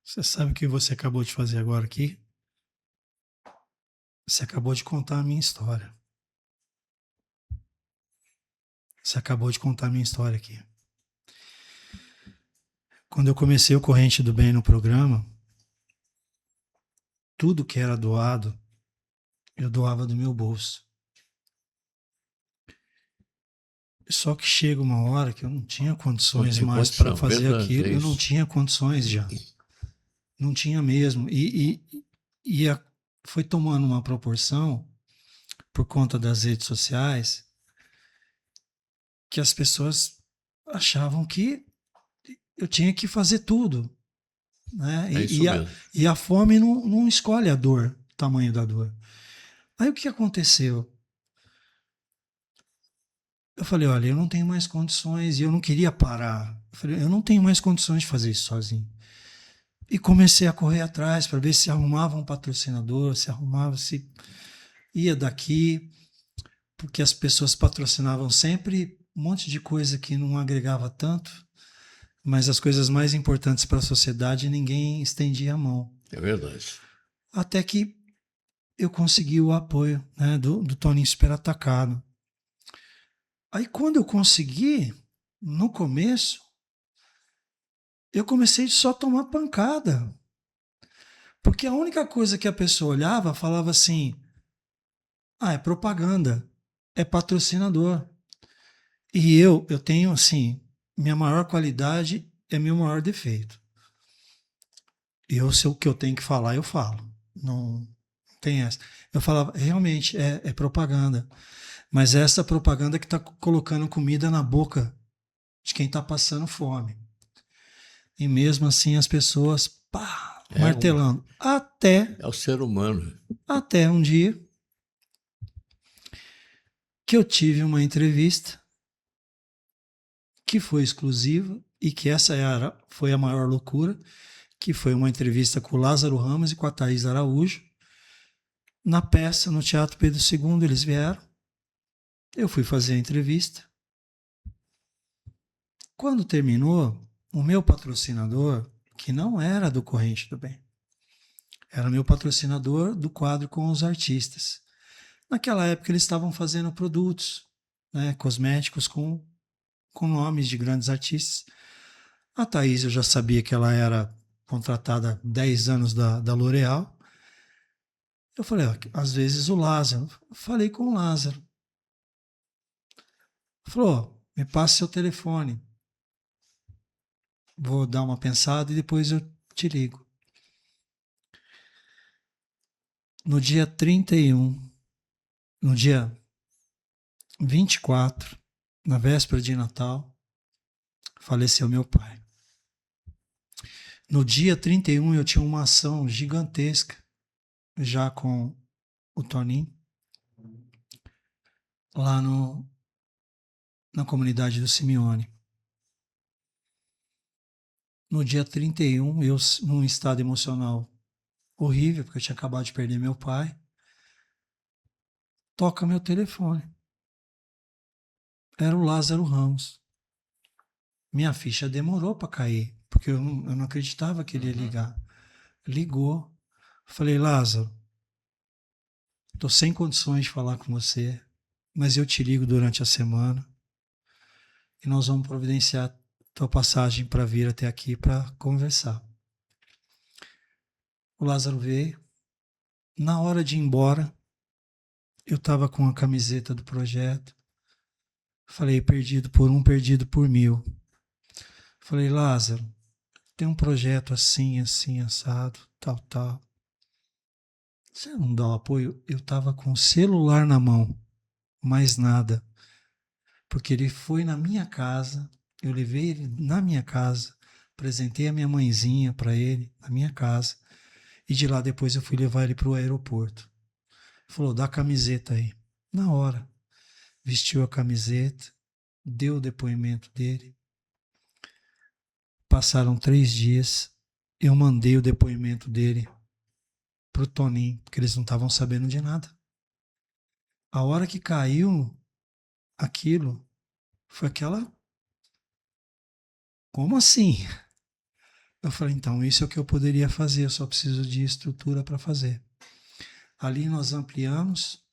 Você sabe o que você acabou de fazer agora aqui? Você acabou de contar a minha história. Você acabou de contar a minha história aqui. Quando eu comecei o Corrente do Bem no programa, tudo que era doado, eu doava do meu bolso. Só que chega uma hora que eu não tinha condições mais para fazer aquilo. Eu não tinha condições já. Não tinha mesmo. Foi tomando uma proporção, por conta das redes sociais, que as pessoas achavam que eu tinha que fazer tudo, né? É isso mesmo. E a fome não escolhe a dor, o tamanho da dor. Aí o que aconteceu? Eu falei, olha, eu não tenho mais condições, e eu não queria parar. Eu falei, eu não tenho mais condições de fazer isso sozinho. E comecei a correr atrás para ver se arrumava um patrocinador, se ia daqui, porque as pessoas patrocinavam sempre um monte de coisa que não agregava tanto, mas as coisas mais importantes para a sociedade ninguém estendia a mão. É verdade. Até que eu consegui o apoio, né, do Toninho Super Atacado. Aí quando eu consegui, no começo, eu comecei só a tomar pancada. Porque a única coisa que a pessoa olhava, falava assim, é propaganda, é patrocinador. E eu tenho assim, minha maior qualidade é meu maior defeito. Se o que eu tenho que falar, eu falo. Não tem essa. Eu falava, realmente, é propaganda. Mas é essa propaganda que está colocando comida na boca de quem está passando fome. E mesmo assim as pessoas martelando. É o ser humano. Até um dia que eu tive uma entrevista que foi exclusiva e que foi a maior loucura, que foi uma entrevista com o Lázaro Ramos e com a Thaís Araújo. Na peça, no Teatro Pedro II, eles vieram. Eu fui fazer a entrevista. Quando terminou, o meu patrocinador, que não era do Corrente do Bem, era meu patrocinador do quadro com os artistas. Naquela época eles estavam fazendo produtos, né, cosméticos com nomes de grandes artistas. A Thaís, eu já sabia que ela era contratada há 10 anos da L'Oréal. Eu falei, às vezes o Lázaro. Eu falei com o Lázaro. Falou, me passa seu telefone. Vou dar uma pensada e depois eu te ligo. No dia 31, no dia 24, na véspera de Natal, faleceu meu pai. No dia 31 eu tinha uma ação gigantesca, já com o Toninho, lá na comunidade do Simeone. No dia 31, eu num estado emocional horrível, porque eu tinha acabado de perder meu pai, toca meu telefone. Era o Lázaro Ramos. Minha ficha demorou para cair, porque eu não acreditava que ele ia ligar. Ligou. Falei, Lázaro, tô sem condições de falar com você, mas eu te ligo durante a semana e nós vamos providenciar tua passagem para vir até aqui para conversar. O Lázaro veio. Na hora de ir embora, eu estava com a camiseta do projeto. Falei, perdido por um, perdido por mil. Falei, Lázaro, tem um projeto assim, assim, assado, tal, tal. Você não dá o apoio? Eu estava com o celular na mão, mais nada. Porque ele foi na minha casa, eu levei ele na minha casa, apresentei a minha mãezinha para ele, na minha casa, e de lá depois eu fui levar ele para o aeroporto. Ele falou, dá a camiseta aí. Na hora, vestiu a camiseta, deu o depoimento dele. Passaram 3 dias, eu mandei o depoimento dele pro Toninho, porque eles não estavam sabendo de nada. A hora que caiu aquilo, foi aquela... Como assim? Eu falei, então, isso é o que eu poderia fazer, eu só preciso de estrutura para fazer. Ali nós ampliamos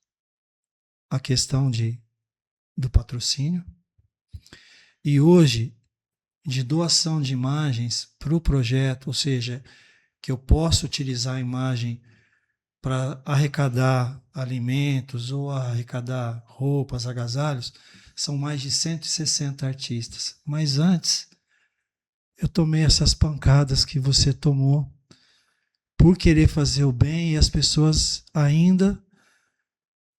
a questão do patrocínio e hoje, de doação de imagens para o projeto, ou seja, que eu posso utilizar a imagem para arrecadar alimentos ou arrecadar roupas, agasalhos, são mais de 160 artistas. Mas antes, eu tomei essas pancadas que você tomou por querer fazer o bem e as pessoas ainda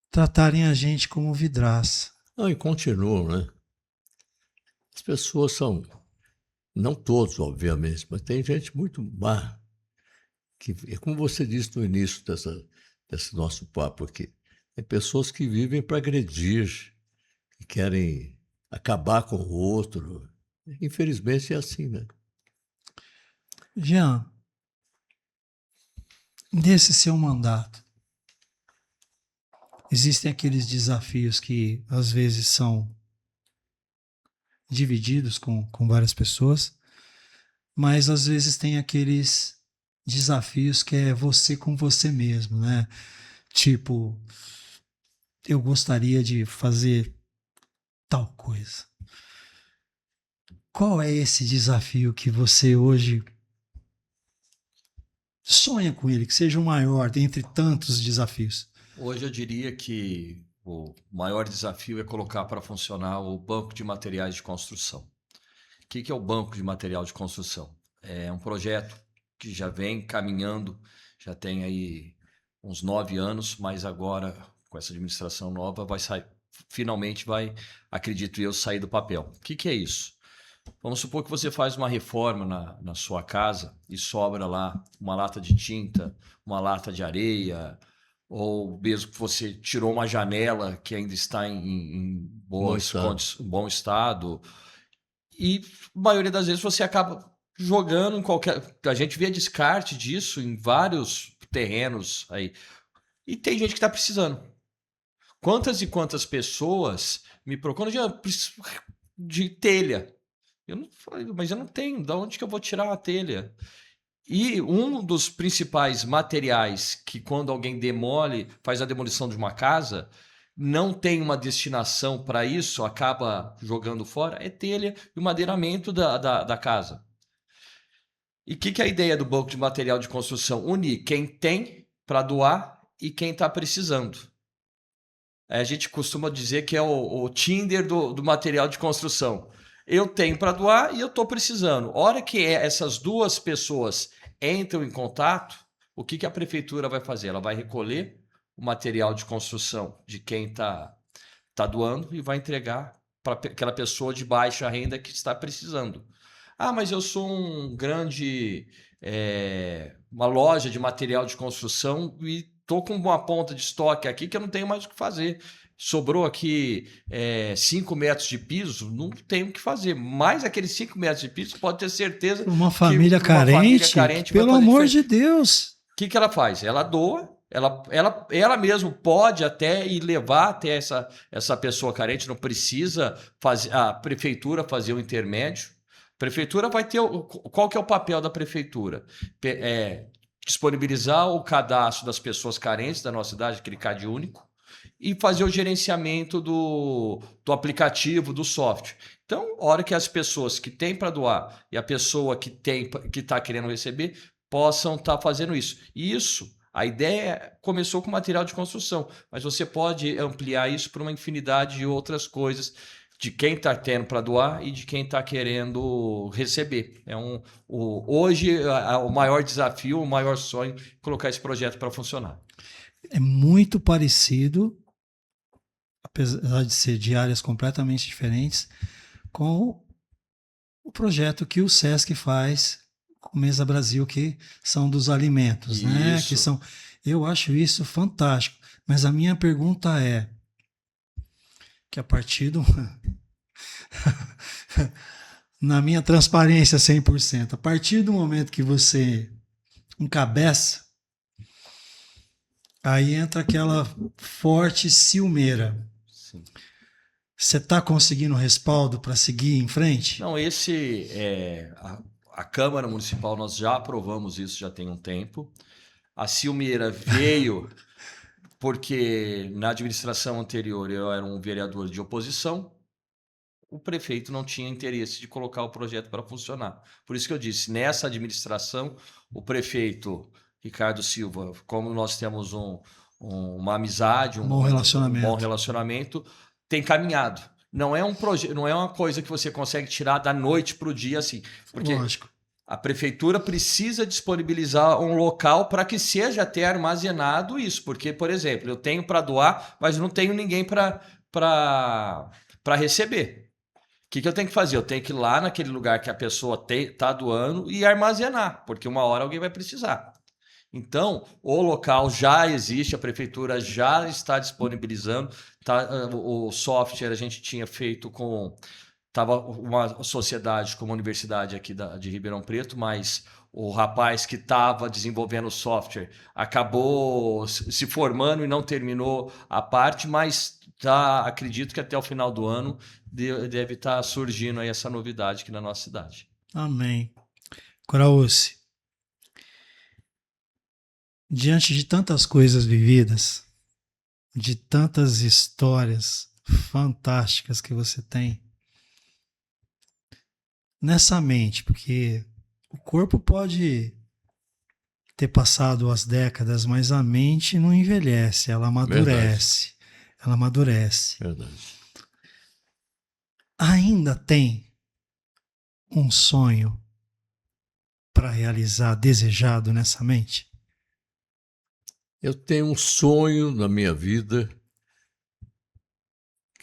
tratarem a gente como vidraça. Não, e continuam, né? As pessoas são, não todos, obviamente, mas tem gente muito má, que, é como você disse no início desse nosso papo aqui, tem pessoas que vivem para agredir, que querem acabar com o outro. Infelizmente é assim, né? Jean, nesse seu mandato, existem aqueles desafios que às vezes são divididos com várias pessoas, mas às vezes tem aqueles desafios que é você com você mesmo, né? Tipo, eu gostaria de fazer tal coisa. Qual é esse desafio que você hoje sonha com ele, que seja o maior dentre tantos desafios? Hoje eu diria que o maior desafio é colocar para funcionar o banco de materiais de construção. O que é o banco de material de construção? É um projeto que já vem caminhando, já tem aí uns 9 anos, mas agora, com essa administração nova, vai sair, finalmente vai, acredito eu, sair do papel. O que é isso? Vamos supor que você faz uma reforma na sua casa e sobra lá uma lata de tinta, uma lata de areia, ou mesmo que você tirou uma janela que ainda está em bom estado. E a maioria das vezes você acaba jogando em qualquer... A gente vê descarte disso em vários terrenos aí. E tem gente que está precisando. Quantas e quantas pessoas me procuram de telha? Eu não falei, mas eu não tenho. De onde que eu vou tirar a telha? E um dos principais materiais que, quando alguém demole, faz a demolição de uma casa, não tem uma destinação para isso, acaba jogando fora, é telha e o madeiramento da casa. E o que é a ideia do banco de material de construção? Unir quem tem para doar e quem está precisando. A gente costuma dizer que é o Tinder do material de construção. Eu tenho para doar e eu estou precisando. A hora que essas duas pessoas entram em contato, o que a prefeitura vai fazer? Ela vai recolher o material de construção de quem está doando e vai entregar para aquela pessoa de baixa renda que está precisando. Ah, mas eu sou uma loja de material de construção e estou com uma ponta de estoque aqui que eu não tenho mais o que fazer. Sobrou aqui 5 metros de piso, não tenho o que fazer. Mas aqueles 5 metros de piso, pode ter certeza uma família carente, pelo amor de Deus. O que ela faz? Ela doa, ela mesma pode até ir levar até essa pessoa carente, não precisa a prefeitura fazer o intermédio. Prefeitura vai ter. Qual que é o papel da prefeitura? Disponibilizar o cadastro das pessoas carentes da nossa cidade, aquele CAD único, e fazer o gerenciamento do aplicativo, do software. Então, a hora que as pessoas que têm para doar e a pessoa que está querendo receber possam estar fazendo isso. E isso, a ideia começou com material de construção, mas você pode ampliar isso para uma infinidade de outras coisas, de quem está tendo para doar e de quem está querendo receber. Hoje, o maior desafio, o maior sonho, é colocar esse projeto para funcionar. É muito parecido, apesar de ser de áreas completamente diferentes, com o projeto que o SESC faz com Mesa Brasil, que são dos alimentos, né? Que são, eu acho isso fantástico. Mas a minha pergunta é que a partir do na minha transparência 100%, a partir do momento que você encabeça, aí entra aquela forte ciumeira. Sim. Você está conseguindo respaldo para seguir em frente? Não, a Câmara Municipal, nós já aprovamos isso já tem um tempo. A ciumeira veio porque na administração anterior eu era um vereador de oposição, o prefeito não tinha interesse de colocar o projeto para funcionar. Por isso que eu disse, nessa administração, o prefeito Ricardo Silva, como nós temos uma amizade, um bom relacionamento, tem caminhado. Não é uma coisa que você consegue tirar da noite para o dia assim. Porque lógico, a prefeitura precisa disponibilizar um local para que seja até armazenado isso. Porque, por exemplo, eu tenho para doar, mas não tenho ninguém para receber. O que eu tenho que fazer? Eu tenho que ir lá naquele lugar que a pessoa está doando e armazenar, porque uma hora alguém vai precisar. Então, o local já existe, a prefeitura já está disponibilizando. O software a gente tinha feito estava uma sociedade com uma universidade aqui de Ribeirão Preto, mas o rapaz que estava desenvolvendo o software acabou se formando e não terminou a parte, mas acredito que até o final do ano deve estar surgindo aí essa novidade aqui na nossa cidade. Amém. Coraúce, diante de tantas coisas vividas, de tantas histórias fantásticas que você tem, nessa mente, porque o corpo pode ter passado as décadas, mas a mente não envelhece, ela amadurece. Verdade. Ela amadurece. Verdade. Ainda tem um sonho para realizar desejado nessa mente? Eu tenho um sonho na minha vida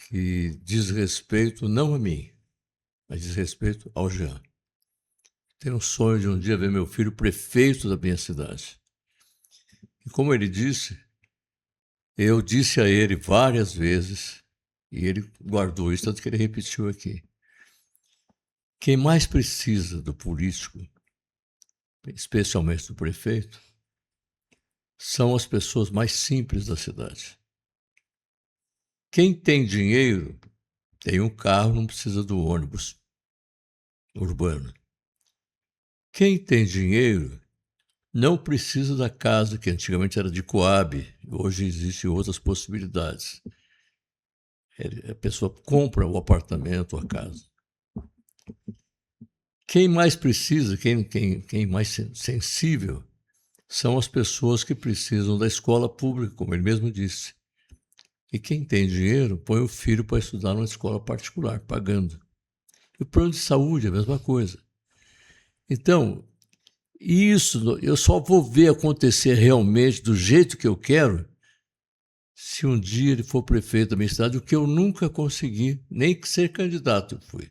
que diz respeito não a mim, mas diz respeito ao Jean. Tenho um sonho de um dia ver meu filho prefeito da minha cidade. E como ele disse, eu disse a ele várias vezes, e ele guardou isso, tanto que ele repetiu aqui. Quem mais precisa do político, especialmente do prefeito, são as pessoas mais simples da cidade. Quem tem dinheiro, tem um carro, não precisa do ônibus urbano. Quem tem dinheiro não precisa da casa, que antigamente era de Coab, hoje existem outras possibilidades. A pessoa compra o apartamento, a casa. Quem mais precisa, quem mais sensível, são as pessoas que precisam da escola pública, como ele mesmo disse. E quem tem dinheiro põe o filho para estudar numa escola particular, pagando. E o plano de saúde é a mesma coisa. Então, isso eu só vou ver acontecer realmente do jeito que eu quero se um dia ele for prefeito da minha cidade, o que eu nunca consegui, nem que ser candidato eu fui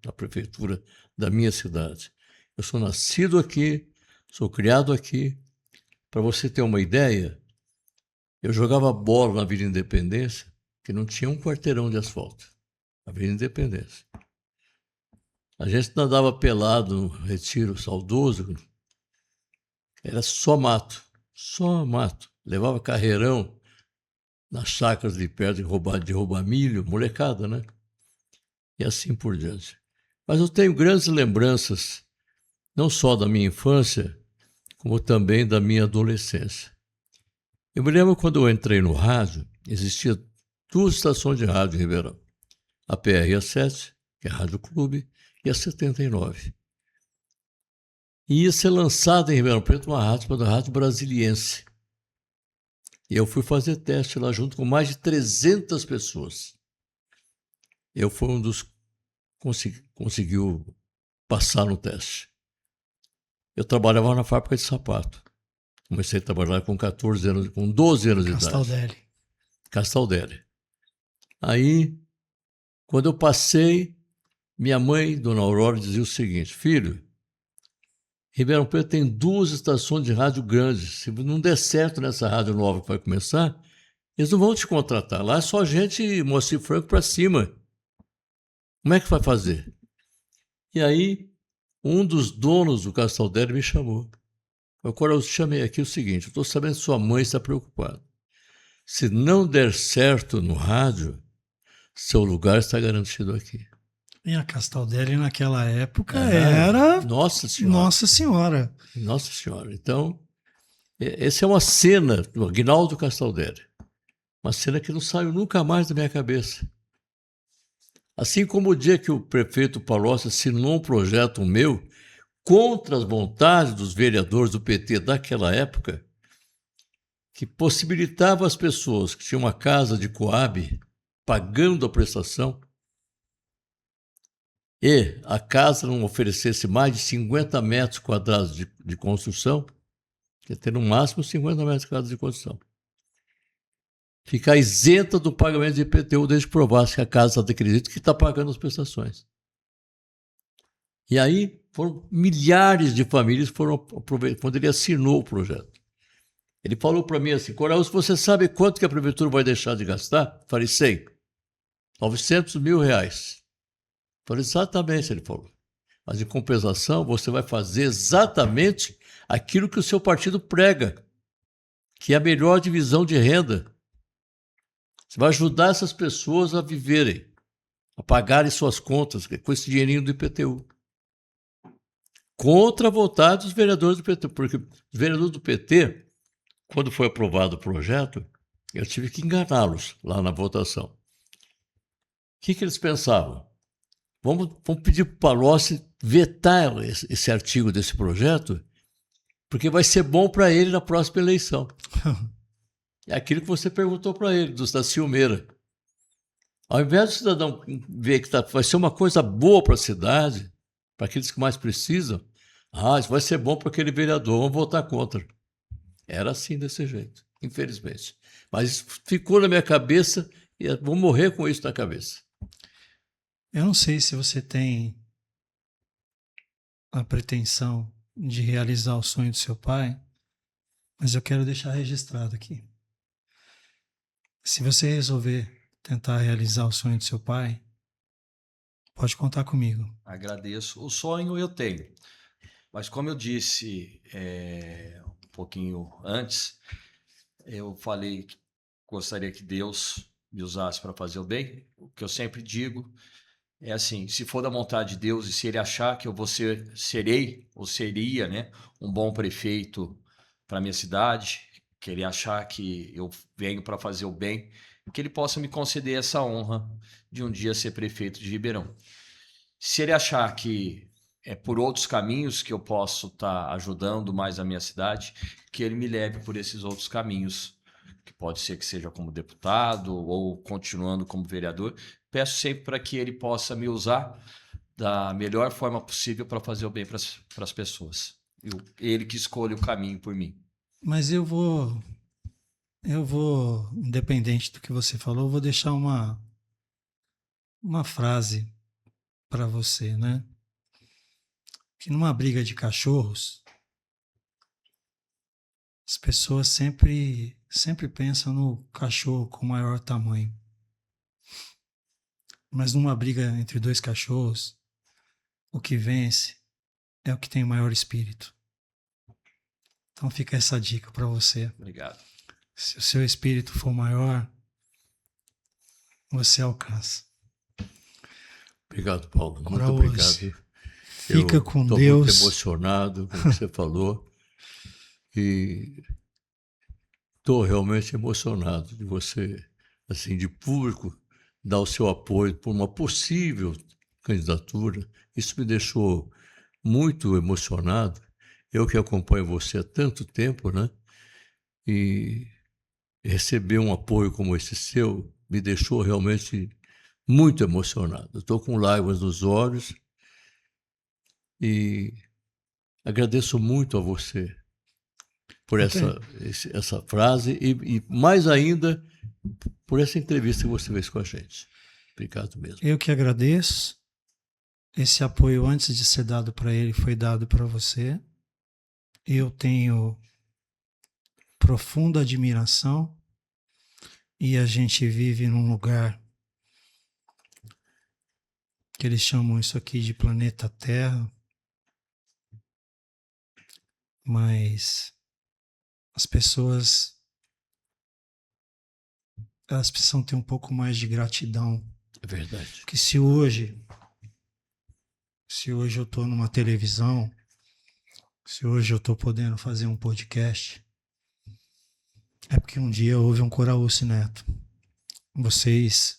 na prefeitura da minha cidade. Eu sou nascido aqui, sou criado aqui. Para você ter uma ideia, eu jogava bola na Avenida Independência, que não tinha um quarteirão de asfalto. Avenida Independência. A gente nadava pelado no Retiro Saudoso, era só mato. Levava carreirão nas chácaras de perto de roubar milho, molecada, né? E assim por diante. Mas eu tenho grandes lembranças, não só da minha infância, como também da minha adolescência. Eu me lembro quando eu entrei no rádio, existia 2 estações de rádio em Ribeirão. A PRA7, que é a Rádio Clube, e a 79. E ia ser lançada em Ribeirão Preto uma rádio chamada Rádio Brasiliense. E eu fui fazer teste lá junto com mais de 300 pessoas. Eu fui um dos que conseguiu passar no teste. Eu trabalhava na fábrica de sapato. Comecei a trabalhar com 14 anos, com 12 anos de idade. Castaldelli. Castaldelli. Aí, quando eu passei, minha mãe, Dona Aurora, dizia o seguinte: filho, Ribeirão Preto tem 2 estações de rádio grandes. Se não der certo nessa rádio nova que vai começar, eles não vão te contratar. Lá é só gente Moacir Franco para cima. Como é que vai fazer? E aí, um dos donos do Castaldelli me chamou. Agora eu chamei aqui o seguinte: eu estou sabendo que sua mãe está preocupada. Se não der certo no rádio, seu lugar está garantido aqui. E a Castaldelli naquela época era... Nossa Senhora. Nossa Senhora. Nossa Senhora. Então, essa é uma cena do Aguinaldo Castaldelli. Uma cena que não saiu nunca mais da minha cabeça. Assim como o dia que o prefeito Palocci assinou um projeto meu contra as vontades dos vereadores do PT daquela época, que possibilitava às pessoas que tinham uma casa de Coab pagando a prestação e a casa não oferecesse mais de 50 metros quadrados de construção, que ter no máximo 50 metros quadrados de construção, ficar isenta do pagamento de IPTU desde que provasse que a casa está de crédito que está pagando as prestações. E aí foram milhares de famílias foram aproveitadas quando ele assinou o projeto. Ele falou para mim assim: Coraus, você sabe quanto que a prefeitura vai deixar de gastar? Falei, sei. 900 mil reais. Falei, exatamente, ele falou. Mas em compensação, você vai fazer exatamente aquilo que o seu partido prega, que é a melhor divisão de renda. Você vai ajudar essas pessoas a viverem, a pagarem suas contas com esse dinheirinho do IPTU. Contra a vontade dos vereadores do PT, porque os vereadores do PT, quando foi aprovado o projeto, eu tive que enganá-los lá na votação. O que eles pensavam? Vamos pedir para o Palocci vetar esse artigo desse projeto, porque vai ser bom para ele na próxima eleição. É aquilo que você perguntou para ele, da ciumeira. Ao invés do cidadão ver que vai ser uma coisa boa para a cidade, para aqueles que mais precisam, isso vai ser bom para aquele vereador, vamos votar contra. Era assim, desse jeito, infelizmente. Mas isso ficou na minha cabeça e eu vou morrer com isso na cabeça. Eu não sei se você tem a pretensão de realizar o sonho do seu pai, mas eu quero deixar registrado aqui. Se você resolver tentar realizar o sonho do seu pai, pode contar comigo. Agradeço. O sonho eu tenho. Mas como eu disse um pouquinho antes, eu falei que gostaria que Deus me usasse para fazer o bem. O que eu sempre digo é assim: se for da vontade de Deus e se ele achar que eu serei ou seria, né, um bom prefeito para minha cidade, que ele achar que eu venho para fazer o bem, que ele possa me conceder essa honra de um dia ser prefeito de Ribeirão. Se ele achar que é por outros caminhos que eu posso estar ajudando mais a minha cidade, que ele me leve por esses outros caminhos, que pode ser que seja como deputado ou continuando como vereador. Peço sempre para que ele possa me usar da melhor forma possível para fazer o bem para as pessoas. Ele que escolhe o caminho por mim. Mas eu vou, independente do que você falou, eu vou deixar uma frase para você, né? Que numa briga de cachorros, as pessoas sempre pensam no cachorro com maior tamanho. Mas numa briga entre 2 cachorros, o que vence é o que tem o maior espírito. Então fica essa dica para você. Obrigado. Se o seu espírito for maior, você alcança. Obrigado, Paulo. Muito Coraúce, obrigado. fica Eu com estou muito Deus. emocionado com o que você falou e estou realmente emocionado de você, assim, de público, dar o seu apoio por uma possível candidatura. Isso me deixou muito emocionado. Eu que acompanho você há tanto tempo, né? E receber um apoio como esse seu me deixou realmente muito emocionado. Estou com lágrimas nos olhos e agradeço muito a você por essa frase e mais ainda por essa entrevista que você fez com a gente. Obrigado mesmo. Eu que agradeço. Esse apoio, antes de ser dado para ele, foi dado para você. Eu tenho profunda admiração e a gente vive num lugar que eles chamam isso aqui de planeta Terra, mas as pessoas, elas precisam ter um pouco mais de gratidão. É verdade. Porque se hoje eu estou numa televisão, se hoje eu estou podendo fazer um podcast, é porque um dia houve um Coraúce Neto. Vocês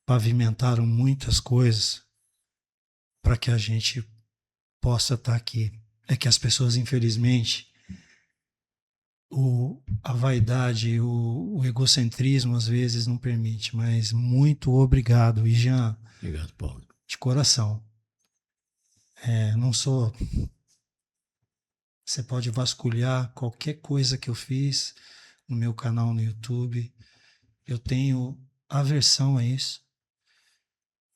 pavimentaram muitas coisas para que a gente possa estar aqui. É que as pessoas, infelizmente, a vaidade, o egocentrismo às vezes não permite, mas muito obrigado, e Jean, Obrigado, Paulo. de coração. Não sou... Você pode vasculhar qualquer coisa que eu fiz no meu canal no YouTube. Eu tenho aversão a isso,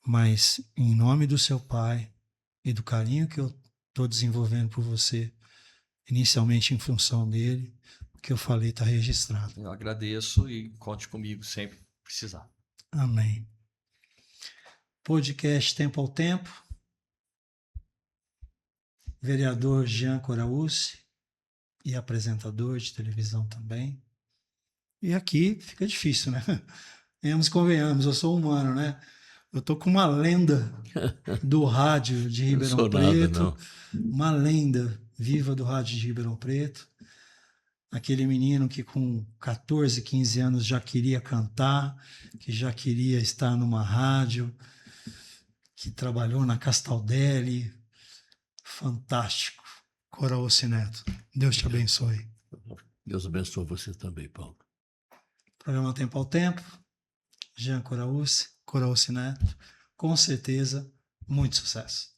mas em nome do seu pai e do carinho que eu estou desenvolvendo por você, inicialmente em função dele, o que eu falei está registrado. Eu agradeço e conte comigo sempre que precisar. Amém. Podcast Tempo ao Tempo. Vereador Jean Coraúce e apresentador de televisão também. E aqui fica difícil, né? Venhamos e convenhamos, eu sou humano, né? Eu tô com uma lenda do rádio de Ribeirão Não sou Preto, nada, não. uma lenda viva do rádio de Ribeirão Preto. Aquele menino que com 14, 15 anos já queria cantar, que já queria estar numa rádio, que trabalhou na Castaldelli. Fantástico. Coraúce Neto. Deus te abençoe. Deus abençoe você também, Paulo. Programa Tempo ao Tempo. Jean Coraúce Neto. Com certeza, muito sucesso.